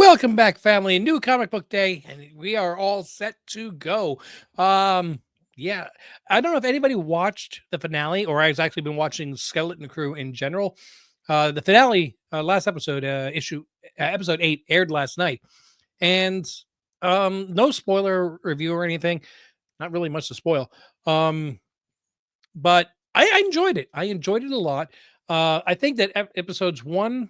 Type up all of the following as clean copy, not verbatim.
Welcome back, family. New comic book day, and we are all set to go. Um, yeah, I don't know if anybody watched the finale, or has actually been watching Skeleton Crew in general. The finale, last episode, episode 8, aired last night, and no spoiler review or anything. Not really much to spoil. Um, but I enjoyed it. I enjoyed it a lot. I think that episodes 1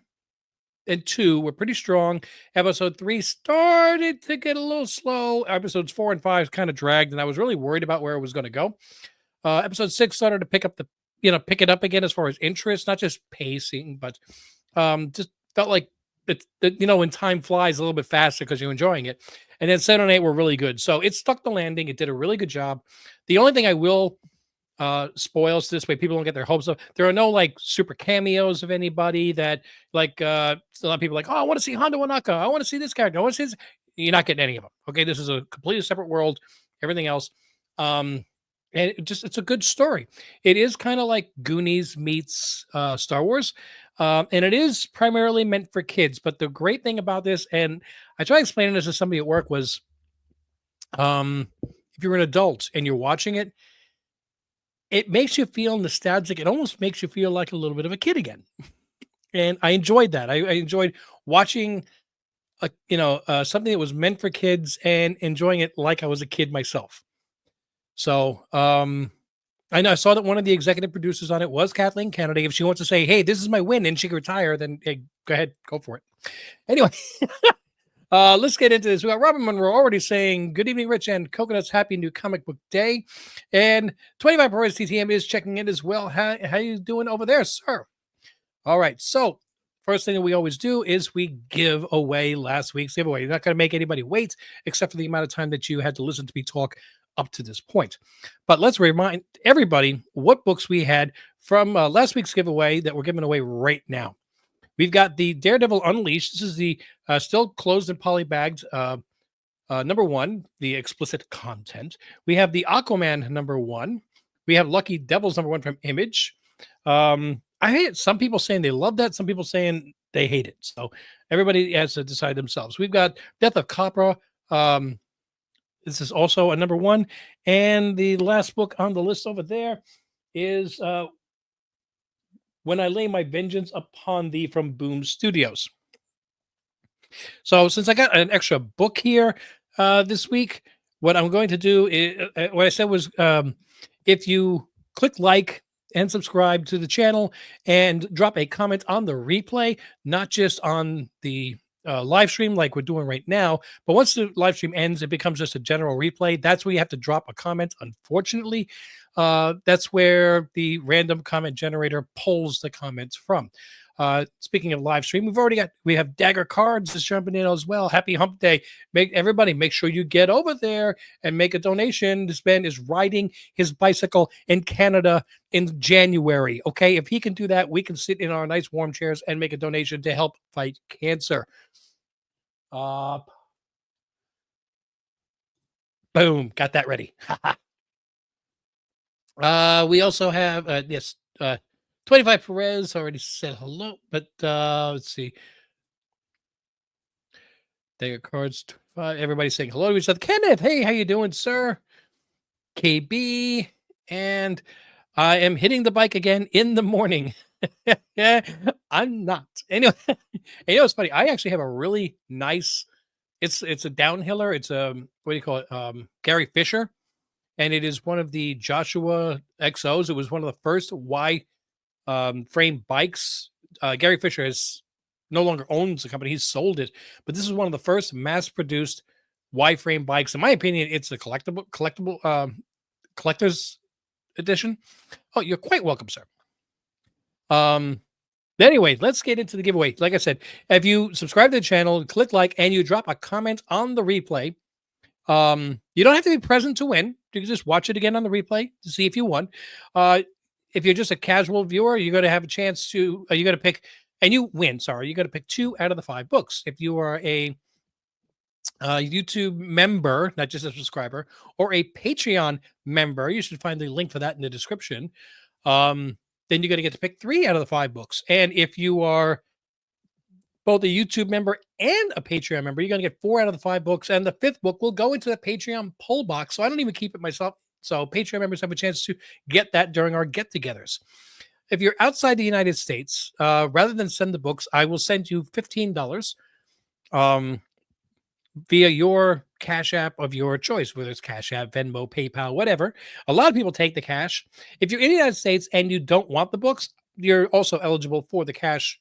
and 2 were pretty strong. Episode 3 started to get a little slow. Episodes 4 and 5 kind of dragged, and I was really worried about where it was going to go. Episode 6 started to pick it up again as far as interest, not just pacing, but just felt like when time flies a little bit faster because you're enjoying it. And then 7 and 8 were really good. So it stuck the landing. It did a really good job. The only thing I will spoils this way people don't get their hopes up. There are no like super cameos of anybody that a lot of people are like, oh, I want to see Hondo Wanaka. I want to see this character. I want to see this. You're not getting any of them. Okay. This is a completely separate world. Everything else. And it's a good story. It is kind of like Goonies meets Star Wars. And it is primarily meant for kids. But the great thing about this, and I try explaining this to somebody at work, was if you're an adult and you're watching it, it makes you feel nostalgic. It almost makes you feel like a little bit of a kid again. And I enjoyed that. I enjoyed watching something that was meant for kids and enjoying it like I was a kid myself. So I know I saw that one of the executive producers on it was Kathleen Kennedy. If she wants to say, hey, this is my win and she can retire, then hey, go ahead, go for it. Anyway. Let's get into this. We got Robin Monroe already saying, good evening, Rich and Coconuts. Happy new comic book day. And 25 Perez TTM is checking in as well. How you doing over there, sir? All right. So first thing that we always do is we give away last week's giveaway. You're not going to make anybody wait, except for the amount of time that you had to listen to me talk up to this point. But let's remind everybody what books we had from last week's giveaway that we're giving away right now. We've got the Daredevil Unleashed. This is the still closed and polybagged number 1, the explicit content. We have the Aquaman number 1. We have Lucky Devils number 1 from Image. I hate some people saying they love that. Some people saying they hate it. So everybody has to decide themselves. We've got Death of Copra. This is also a number 1. And the last book on the list over there is When I Lay My Vengeance Upon Thee from Boom Studios. So since I got an extra book here this week, what I'm going to do is, what I said was, if you click like and subscribe to the channel and drop a comment on the replay, not just on the live stream like we're doing right now, but once the live stream ends, it becomes just a general replay. That's where you have to drop a comment. Unfortunately, that's where the random comment generator pulls the comments from. Speaking of live stream, we have Dagger Cards is jumping in as well. Happy Hump Day. Make sure you get over there and make a donation. This man is riding his bicycle in Canada in January. Okay. If he can do that, we can sit in our nice warm chairs and make a donation to help fight cancer. Boom. Got that ready. We also have, 25 Perez already said hello, but let's see. Dagger Cards, 25. Everybody's saying hello to each other. Kenneth, hey, how you doing, sir? KB, and I am hitting the bike again in the morning. I'm not. Anyway, it's funny. I actually have a really nice, it's a downhiller. It's what do you call it? Gary Fisher. And it is one of the Joshua XOs. It was one of the first Y frame bikes. Gary Fisher no longer owns the company. He's sold it. But this is one of the first mass-produced Y frame bikes. In my opinion, it's a collector's edition. Oh, you're quite welcome, sir. Anyway, let's get into the giveaway. Like I said, if you subscribe to the channel, click like, and you drop a comment on the replay, you don't have to be present to win. You can just watch it again on the replay to see if you won. If you're just a casual viewer, you're going to have a chance to, you're going to pick, and you win, sorry, you're going to pick 2 out of the 5 books. If you are a YouTube member, not just a subscriber, or a Patreon member, you should find the link for that in the description. Then you're going to get to pick 3 out of the 5 books. And if you are both a YouTube member and a Patreon member, you're going to get 4 out of the 5 books. And the 5th book will go into the Patreon poll box. So I don't even keep it myself. So Patreon members have a chance to get that during our get-togethers. If you're outside the United States, rather than send the books, I will send you $15 via your Cash App of your choice, whether it's Cash App, Venmo, PayPal, whatever. A lot of people take the cash. If you're in the United States and you don't want the books, you're also eligible for the cash.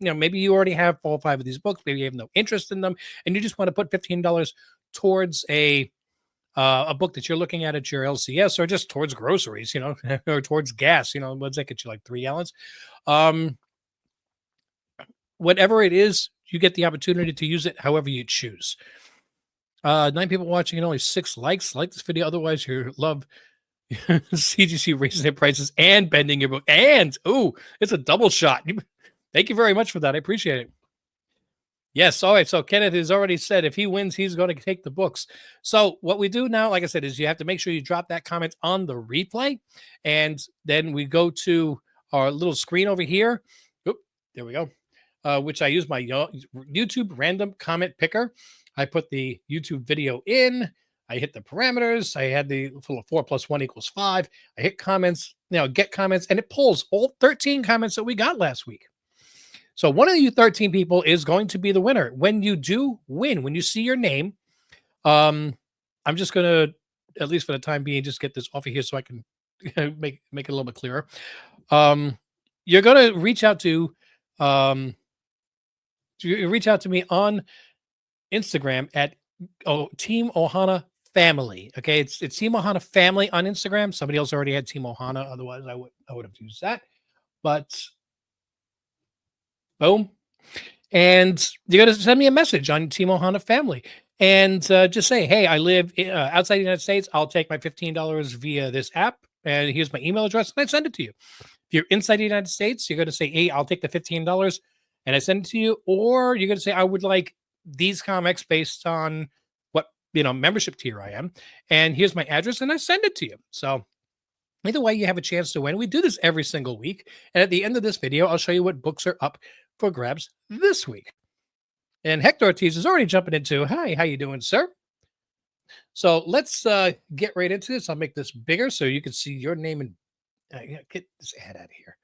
Maybe you already have 4 or 5 of these books. Maybe you have no interest in them, and you just want to put $15 towards a book that you're looking at your LCS, or just towards groceries, or towards gas. What's that get you, like 3 gallons? Whatever it is, you get the opportunity to use it however you choose. 9 people watching and only 6 likes. Like this video, otherwise you love CGC raising their prices and bending your book. And it's a double shot. Thank you very much for that. I appreciate it. Yes. All right. So Kenneth has already said if he wins, he's going to take the books. So what we do now, like I said, is you have to make sure you drop that comment on the replay. And then we go to our little screen over here. There we go. Which I use my YouTube random comment picker. I put the YouTube video in. I hit the parameters. I had the 4 + 1 = 5. I hit comments, get comments, and it pulls all 13 comments that we got last week. So one of you 13 people is going to be the winner. When you do win, when you see your name, I'm just going to, at least for the time being, just get this off of here so I can make it a little bit clearer. You're going to reach out to me on Instagram at Team Ohana Family. Okay, it's Team Ohana Family on Instagram. Somebody else already had Team Ohana. Otherwise, I would have used that. But boom. And you're going to send me a message on Team Ohana Family and just say, hey, I live outside the United States. I'll take my $15 via this app. And here's my email address. And I send it to you. If you're inside the United States, you're going to say, hey, I'll take the $15 and I send it to you. Or you're going to say, I would like these comics based on what, membership tier I am. And here's my address. And I send it to you. So either way, you have a chance to win. We do this every single week. And at the end of this video, I'll show you what books are up for grabs this week. And Hector Ortiz is already jumping into, hi, how you doing, sir? So let's get right into this. I'll make this bigger so you can see your name and get this ad out of here.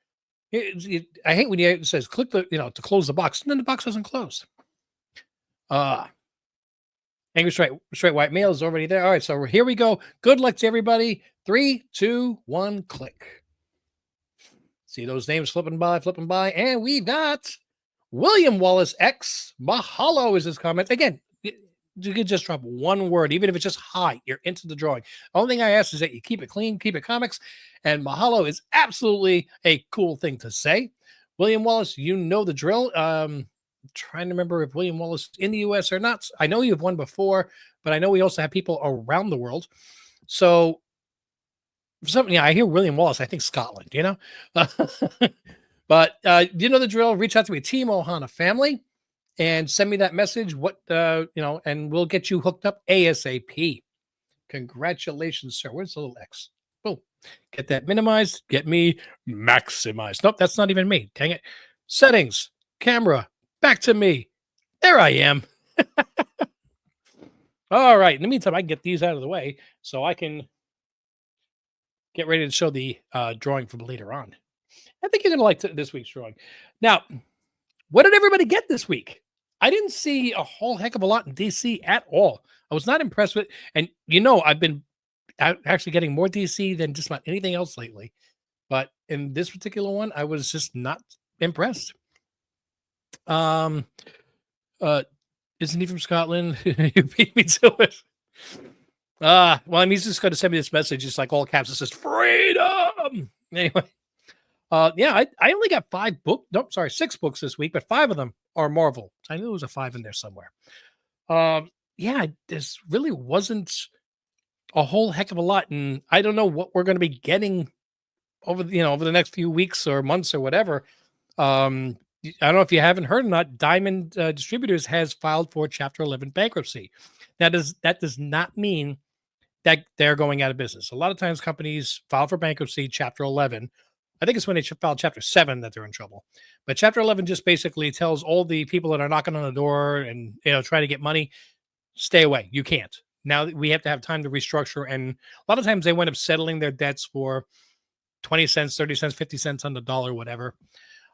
I hate when it says click the, to close the box, and then the box doesn't close. Angry straight white male is already there. All right, so here we go. Good luck to everybody. 3, 2, 1, click. See those names flipping by, and we got William Wallace X. Mahalo is his comment. Again, you can just drop one word, even if it's just hi, you're into the drawing. The only thing I ask is that you keep it clean, keep it comics, and mahalo is absolutely a cool thing to say. William Wallace, you know the drill. Trying to remember if William Wallace is in the U.S. or not. I know you've won before, but I know we also have people around the world. So for something, I hear William Wallace, I think Scotland, But you know the drill. Reach out to me, Team Ohana Family, and send me that message. And we'll get you hooked up ASAP. Congratulations, sir. Where's the little X? Boom. Get that minimized. Get me maximized. Nope, that's not even me. Dang it. Settings. Camera. Back to me. There I am. All right. In the meantime, I can get these out of the way so I can get ready to show the drawing from later on. I think you're going to like this week's drawing. Now, what did everybody get this week? I didn't see a whole heck of a lot in DC at all. I was not impressed with, and I've been actually getting more DC than just about anything else lately. But in this particular one, I was just not impressed. Isn't he from Scotland? You beat me to it. Well, he's just going to send me this message. It's like all caps. It says freedom. Anyway. I only got 6 books this week, but 5 of them are Marvel. I knew there was a 5 in there somewhere. This really wasn't a whole heck of a lot, and I don't know what we're going to be getting over the next few weeks or months or whatever. I don't know if you haven't heard or not. Diamond Distributors has filed for Chapter 11 bankruptcy. That does not mean that they're going out of business. A lot of times companies file for bankruptcy, Chapter 11, I think it's when they filed Chapter 7 that they're in trouble. But Chapter 11 just basically tells all the people that are knocking on the door and trying to get money, stay away. You can't. Now we have to have time to restructure. And a lot of times they wind up settling their debts for 20 cents, 30 cents, 50 cents on the dollar, whatever.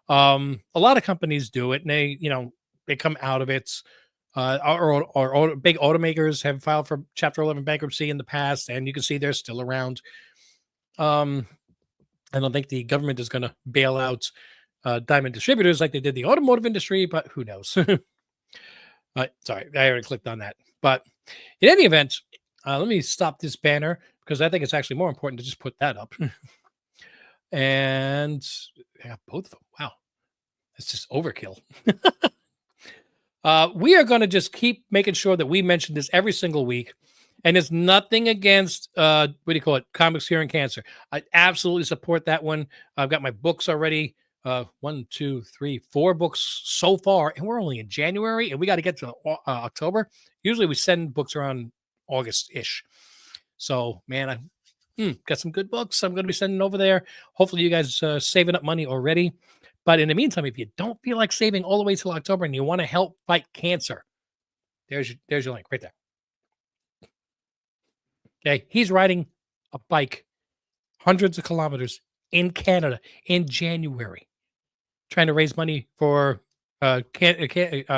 A lot of companies do it, and they come out of it. Or big automakers have filed for Chapter 11 bankruptcy in the past, and you can see they're still around. I don't think the government is going to bail out diamond distributors like they did the automotive industry, but who knows? Sorry, I already clicked on that. But in any event, let me stop this banner because I think it's actually more important to just put that up. And I have both of them. Wow, that's just overkill. We are going to just keep making sure that we mention this every single week. And it's nothing against, what do you call it, Comics Curing Cancer. I absolutely support that one. I've got my books already. 1, 2, 3, 4 books so far. And we're only in January, and we got to get to October. Usually we send books around August-ish. So, man, I got some good books I'm going to be sending over there. Hopefully you guys are saving up money already. But in the meantime, if you don't feel like saving all the way till October and you want to help fight cancer, there's your link right there. Okay, he's riding a bike hundreds of kilometers in Canada in January, trying to raise money for cancer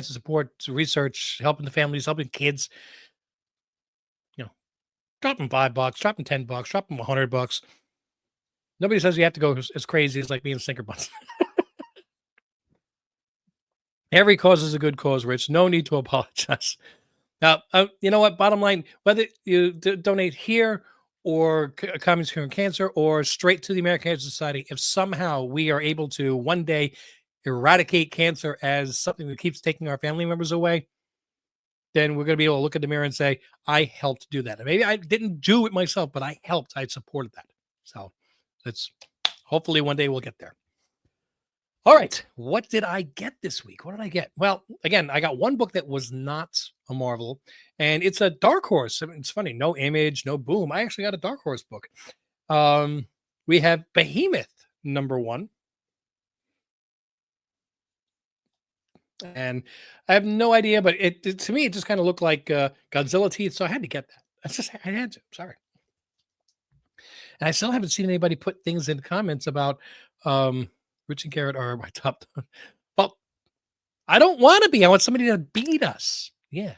support, research, helping the families, helping kids. Drop them $5, drop them $10, drop them $100. Nobody says you have to go as crazy as like being Stinker Buns. Every cause is a good cause, Rich. No need to apologize. Now, you know what? Bottom line, whether you donate here or Comics Curing Cancer or straight to the American Cancer Society, if somehow we are able to one day eradicate cancer as something that keeps taking our family members away, then we're going to be able to look in the mirror and say, I helped do that. And maybe I didn't do it myself, but I helped. I supported that. So let's hopefully one day we'll get there. All right. What did I get this week? What did I get? Well, again, I got one book that was not a Marvel, and it's a Dark Horse. I mean, it's funny. No Image, no Boom. I actually got a Dark Horse book. We have Behemoth #1. And I have no idea, but it to me, it just kind of looked like Godzilla teeth. So I had to get that. I had to. Sorry. And I still haven't seen anybody put things in the comments about Rich and Garrett are my top. Well, I don't want to be. I want somebody to beat us. Yeah.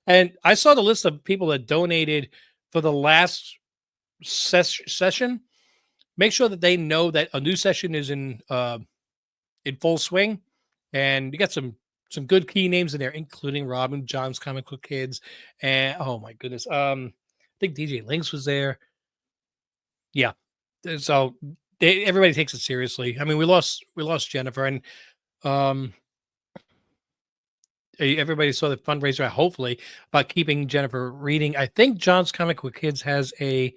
And I saw the list of people that donated for the last session. Make sure that they know that a new session is in full swing, and you got some good key names in there, including Robin, John's Comic Book Kids, and oh my goodness, I think DJ Lynx was there. Yeah, so everybody takes it seriously. I mean, we lost Jennifer, and everybody saw the fundraiser, hopefully, about keeping Jennifer reading. I think John's Comic Book Kids has a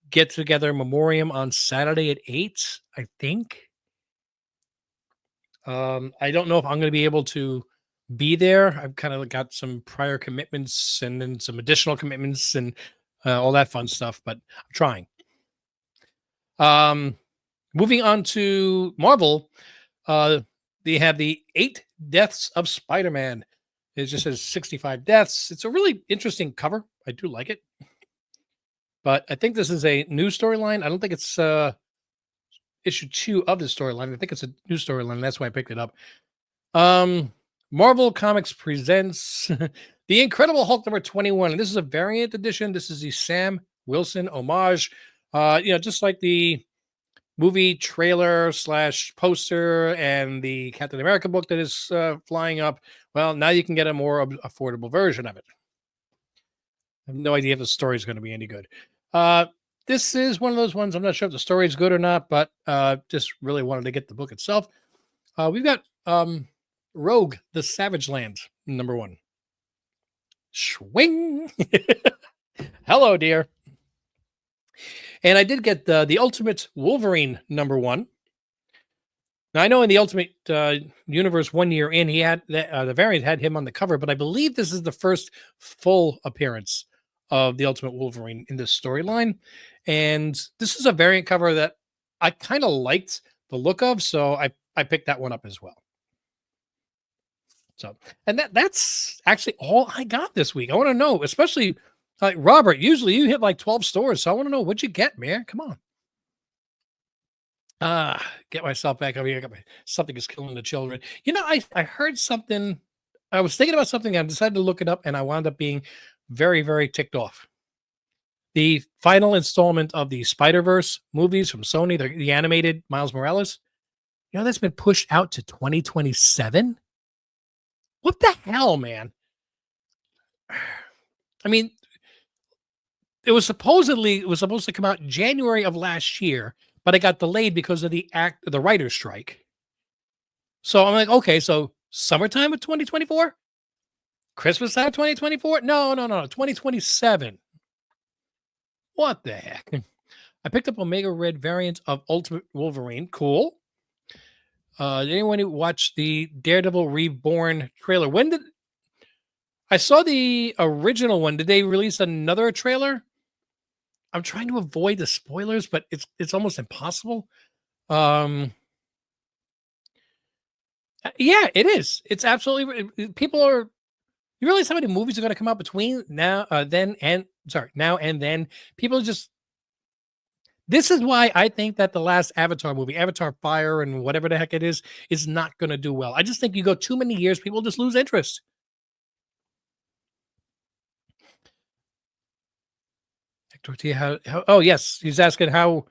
get together memoriam on Saturday at 8. I think. I don't know if I'm going to be able to be there. I've kind of got some prior commitments and then some additional commitments and all that fun stuff, but I'm trying. Moving on to Marvel, they have the 8 Deaths of Spider-Man. It just says 65 deaths. It's a really interesting cover. I do like it. But I think this is a new storyline. I don't think it's issue 2 of the storyline. I think it's a new storyline. That's why I picked it up. Marvel Comics presents The Incredible Hulk #21. And this is a variant edition. This is the Sam Wilson homage. Just like the movie trailer / poster and the Captain America book that is flying up. Well, now you can get a more affordable version of it. I have no idea if the story is going to be any good. This is one of those ones. I'm not sure if the story is good or not, but just really wanted to get the book itself. We've got Rogue, the Savage Land, #1. Swing. Hello, dear. And I did get the Ultimate Wolverine #1. Now, I know in the Ultimate Universe 1 year in, he had the variant had him on the cover, but I believe this is the first full appearance of the Ultimate Wolverine in this storyline. And this is a variant cover that I kind of liked the look of, so I picked that one up as well. So, and that's actually all I got this week. I want to know, especially like Robert, usually you hit like 12 stores. So I want to know what'd you get, man? Come on. Get myself back over here. Something is killing the children. I heard something. I was thinking about something. I decided to look it up and I wound up being very, very ticked off. The final installment of the Spider-Verse movies from Sony, the animated Miles Morales, that's been pushed out to 2027. What the hell, man? I mean, it was supposed to come out January of last year, but it got delayed because of the writer's strike. So I'm like, okay, so summertime of 2024? Christmas time 2024? No, 2027. What the heck? I picked up Omega Red variant of Ultimate Wolverine. Cool. Did anyone who watched the Daredevil Reborn trailer? When did I saw the original one? Did they release another trailer? I'm trying to avoid the spoilers, but it's almost impossible. Yeah, it is. It's absolutely people are. You realize how many movies are going to come out between now, now and then? People just. This is why I think that the last Avatar movie, Avatar Fire and whatever the heck it is not going to do well. I just think you go too many years, people just lose interest. Hector T, oh, yes. He's asking how.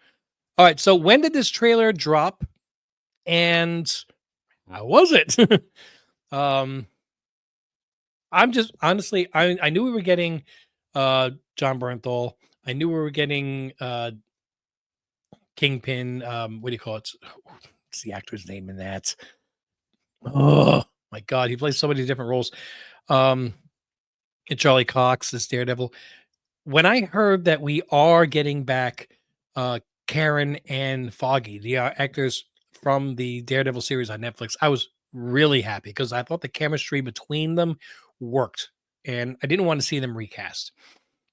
All right. So when did this trailer drop? And how was it? I'm just honestly, I knew we were getting John Bernthal. I knew we were getting Kingpin. What do you call it? What's the actor's name in that? Oh my God, he plays so many different roles. And Charlie Cox as Daredevil. When I heard that we are getting back Karen and Foggy, the actors from the Daredevil series on Netflix, I was really happy because I thought the chemistry between them worked, and I didn't want to see them recast.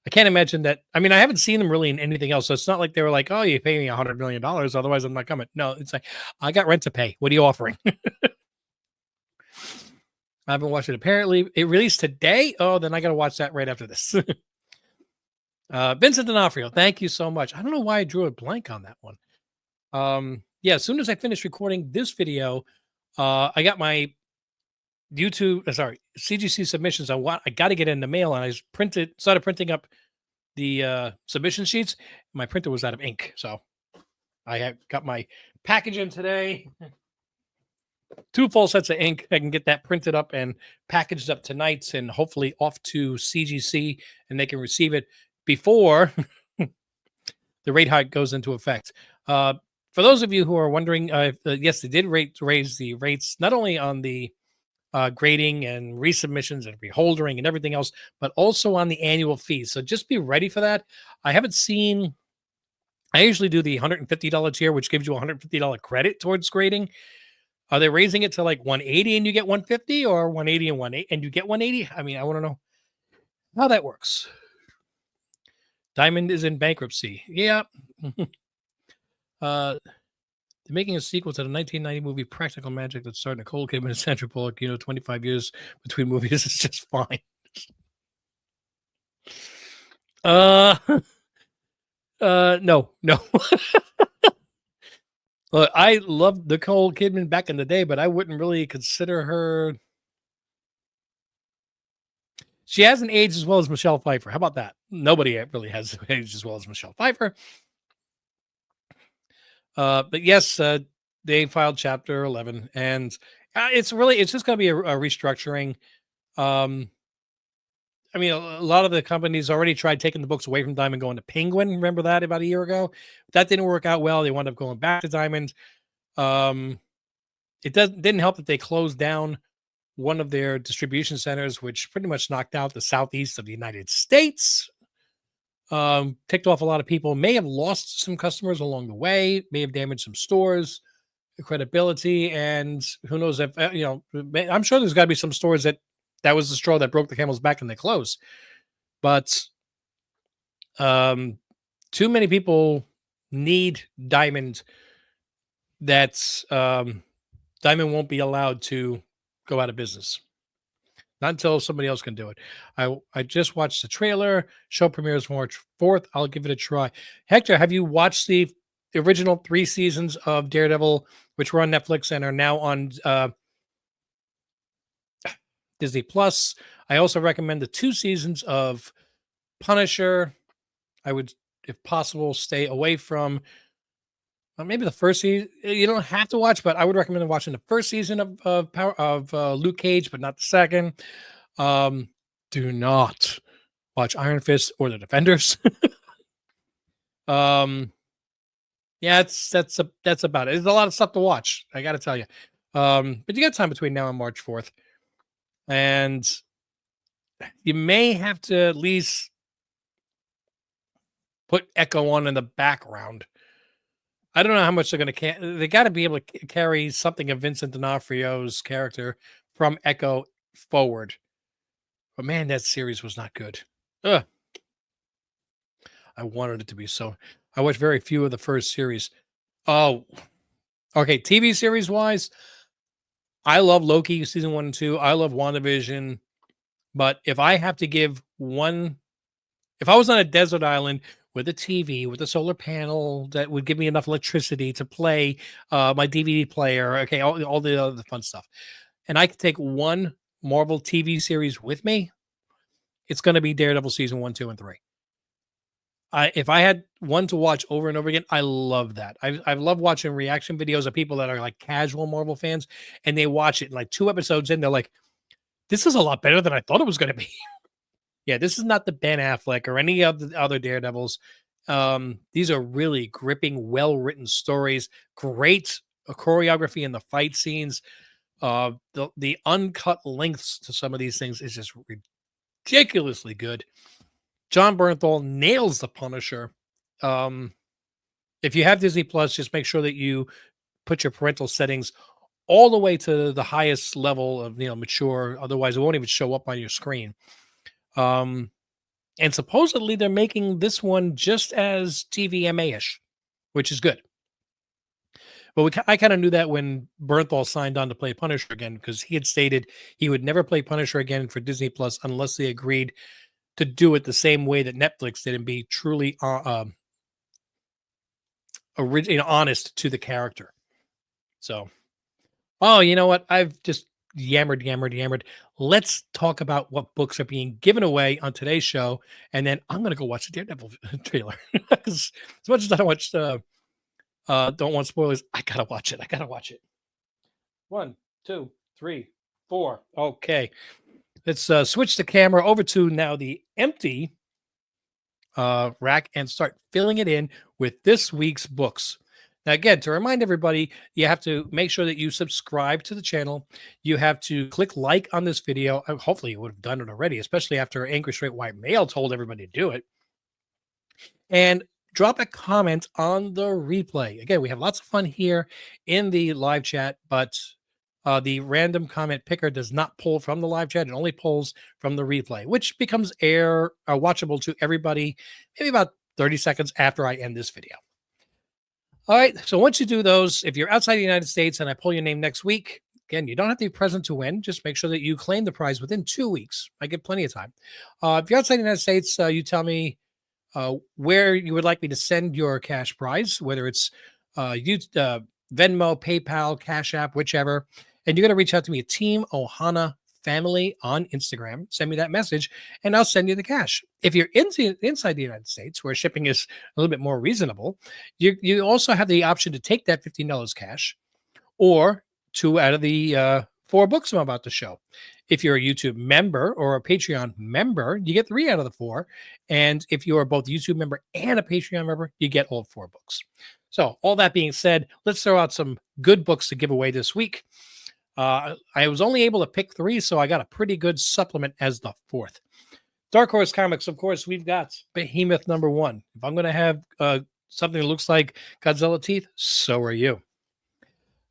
I can't imagine that. I mean, I haven't seen them really in anything else, so it's not like they were like, "Oh, you pay me $100 million, otherwise I'm not coming." No, it's like I got rent to pay. What are you offering? I haven't watched it. Apparently, it released today. Oh, then I got to watch that right after this. Vincent D'Onofrio, thank you so much. I don't know why I drew a blank on that one. Yeah, as soon as I finished recording this video, I got my CGC submissions. I got to get in the mail, and I started printing up the submission sheets. My printer was out of ink, so I got my package in today. 2 full sets of ink. I can get that printed up and packaged up tonight, and hopefully off to CGC, and they can receive it before the rate hike goes into effect. For those of you who are wondering, yes, they did raise the rates, not only on the grading and resubmissions and reholdering and everything else, but also on the annual fees. So just be ready for that. I usually do the $150 tier, which gives you a $150 credit towards grading. Are they raising it to like 180 and you get 150, or 180 and 180 and you get 180? I mean, I want to know how that works. Diamond is in bankruptcy. Yeah. They're making a sequel to the 1990 movie Practical Magic that starred Nicole Kidman and Sandra Bullock. 25 years between movies is just fine. No. Look, I loved Nicole Kidman back in the day, but I wouldn't really consider her. She hasn't aged as well as Michelle Pfeiffer. How about that? Nobody really has aged as well as Michelle Pfeiffer. But yes, they filed Chapter 11, and it's just going to be a restructuring. I mean, a lot of the companies already tried taking the books away from Diamond, going to Penguin. Remember that about a year ago? That didn't work out well. They wound up going back to Diamond. It didn't help that they closed down one of their distribution centers, which pretty much knocked out the southeast of the United States. Ticked off a lot of people. May have lost some customers along the way. May have damaged some stores, credibility, and who knows if I'm sure there's got to be some stores that was the straw that broke the camel's back and they closed. But too many people need Diamond. That's Diamond won't be allowed to go out of business. Not until somebody else can do it. I just watched the trailer. Show premieres March 4th. I'll give it a try. Hector, have you watched the original 3 seasons of Daredevil, which were on Netflix and are now on Disney Plus? I also recommend the 2 seasons of Punisher. I would, if possible, stay away from maybe the first season. You don't have to watch, but I would recommend watching the first season of Luke Cage, but not the second. Do not watch Iron Fist or the Defenders. Yeah, that's about it. There's a lot of stuff to watch, I got to tell you. But you got time between now and March 4th, and you may have to at least put Echo on in the background. I don't know how much they're going to. They got to be able to carry something of Vincent D'Onofrio's character from Echo forward. But man, that series was not good. Ugh. I wanted it to be so. I watched very few of the first series. Oh, okay. TV series wise, I love Loki season 1 and 2. I love WandaVision. But if I have to give one, if I was on a desert island with a TV, with a solar panel that would give me enough electricity to play my DVD player, okay, all the other fun stuff, and I could take one Marvel TV series with me, it's going to be Daredevil season 1, 2, and 3. If I had one to watch over and over again, I love that. I love watching reaction videos of people that are like casual Marvel fans, and they watch it like 2 episodes in, they're like, "This is a lot better than I thought it was going to be." Yeah, this is not the Ben Affleck or any of the other Daredevils. These are really gripping, well-written stories. Great choreography in the fight scenes. The uncut lengths to some of these things is just ridiculously good. John Bernthal nails the Punisher. If you have Disney Plus, just make sure that you put your parental settings all the way to the highest level of mature. Otherwise, it won't even show up on your screen. And supposedly they're making this one just as TVMA-ish, which is good. But I kind of knew that when Bernthal signed on to play Punisher again, because he had stated he would never play Punisher again for Disney Plus unless they agreed to do it the same way that Netflix did and be truly honest to the character. So, oh, you know what? I've just yammered. Let's talk about what books are being given away on today's show, and then I'm gonna go watch the Daredevil trailer. Because as much as I don't want spoilers, I gotta watch it. 1, 2, 3, 4. Okay, let's switch the camera over to now the empty rack and start filling it in with this week's books. Now, again, to remind everybody, you have to make sure that you subscribe to the channel. You have to click like on this video. Hopefully, you would have done it already, especially after Angry Straight White Male told everybody to do it. And drop a comment on the replay. Again, we have lots of fun here in the live chat, but the random comment picker does not pull from the live chat. It only pulls from the replay, which becomes watchable to everybody maybe about 30 seconds after I end this video. All right, so once you do those, if you're outside the United States and I pull your name next week, again, you don't have to be present to win. Just make sure that you claim the prize within 2 weeks. I get plenty of time. If you're outside the United States, you tell me where you would like me to send your cash prize, whether it's Venmo, PayPal, Cash App, whichever. And you're going to reach out to me at Team Ohana Family on Instagram. Send me that message, and I'll send you the cash. If you're inside the United States, where shipping is a little bit more reasonable, you also have the option to take that $15 cash, or 2 out of the 4 books I'm about to show. If you're a YouTube member or a Patreon member, you get 3 out of the 4. And if you are both a YouTube member and a Patreon member, you get all 4 books. So all that being said, let's throw out some good books to give away this week. I was only able to pick 3, so I got a pretty good supplement as the 4th. Dark Horse Comics, of course, we've got Behemoth #1. If I'm going to have something that looks like Godzilla teeth, so are you.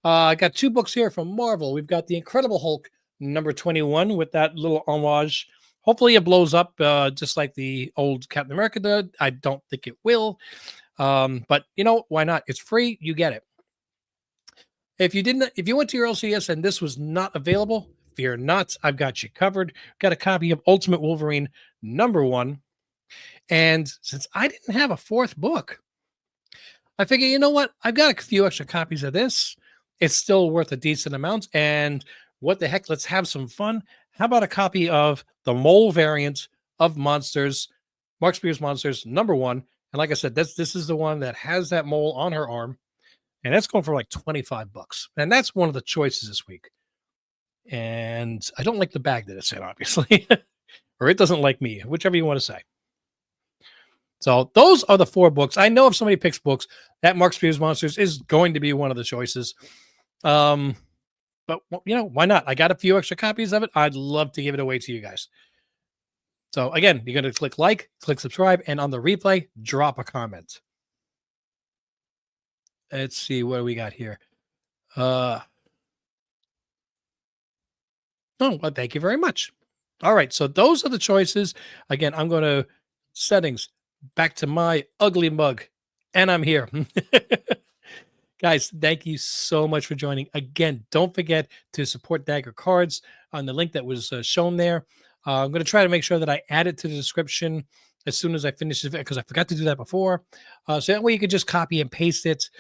I got 2 books here from Marvel. We've got The Incredible Hulk #21 with that little homage Hopefully it blows up just like the old Captain America did. I don't think it will. But you know, why not? It's free. You get it. If you went to your LCS and this was not available, fear not. I've got you covered. Got a copy of Ultimate Wolverine #1. And since I didn't have a fourth book, I figure, you know what? I've got a few extra copies of this. It's still worth a decent amount. And what the heck? Let's have some fun. How about a copy of the mole variant of Monsters, Mark Spears Monsters #1? And like I said, this is the one that has that mole on her arm. And that's going for like 25 bucks. And that's one of the choices this week. And I don't like the bag that it's in, obviously, or it doesn't like me, whichever you want to say. So those are the 4 books. I know if somebody picks books, that Mark Spears Monsters is going to be one of the choices. But you know, why not? I got a few extra copies of it. I'd love to give it away to you guys. So again, you're going to click like, click subscribe, and on the replay, drop a comment. Let's see what do we got here. Oh, well, thank you very much. All right, so those are the choices. Again, I'm going to settings, back to my ugly mug, and I'm here. Guys, thank you so much for joining. Again, don't forget to support Dagger Cards on the link that was shown there. I'm going to try to make sure that I add it to the description as soon as I finish this, because I forgot to do that before. So that way you can just copy and paste it.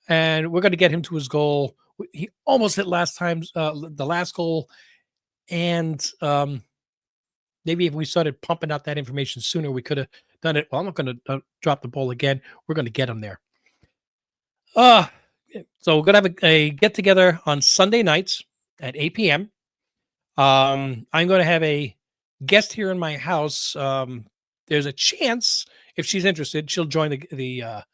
And we're going to get him to his goal. He almost hit the last goal. And maybe if we started pumping out that information sooner, we could have done it. Well, I'm not going to drop the ball again. We're going to get him there. So we're going to have a get together on Sunday nights at 8 p.m. I'm going to have a guest here in my house. There's a chance, if she's interested, she'll join the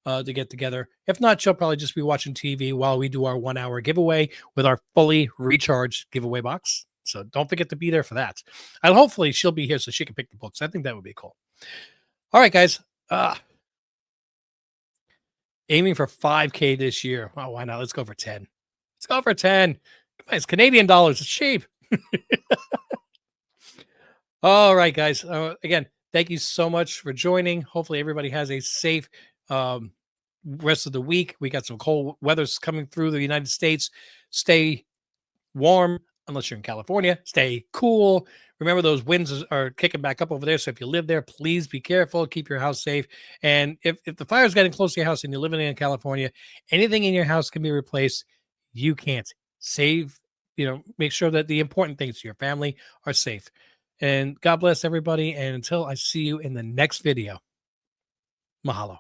get together. If not, she'll probably just be watching TV while we do our 1 hour giveaway with our fully recharged giveaway box. So don't forget to be there for that. And hopefully she'll be here so she can pick the books. I think that would be cool. All right, guys. Aiming for 5K this year. Oh, why not? Let's go for 10. Let's go for 10. Come on, it's Canadian dollars. It's cheap. All right, guys. Again, thank you so much for joining. Hopefully everybody has a safe rest of the week. We got some cold weather's coming through the United States. Stay warm unless you're in California. Stay cool. Remember, those winds are kicking back up over there. So if you live there, please be careful. Keep your house safe. And if the fire's getting close to your house and you're living in California, anything in your house can be replaced. You can't. Save, make sure that the important things to your family are safe. And God bless everybody. And until I see you in the next video, mahalo.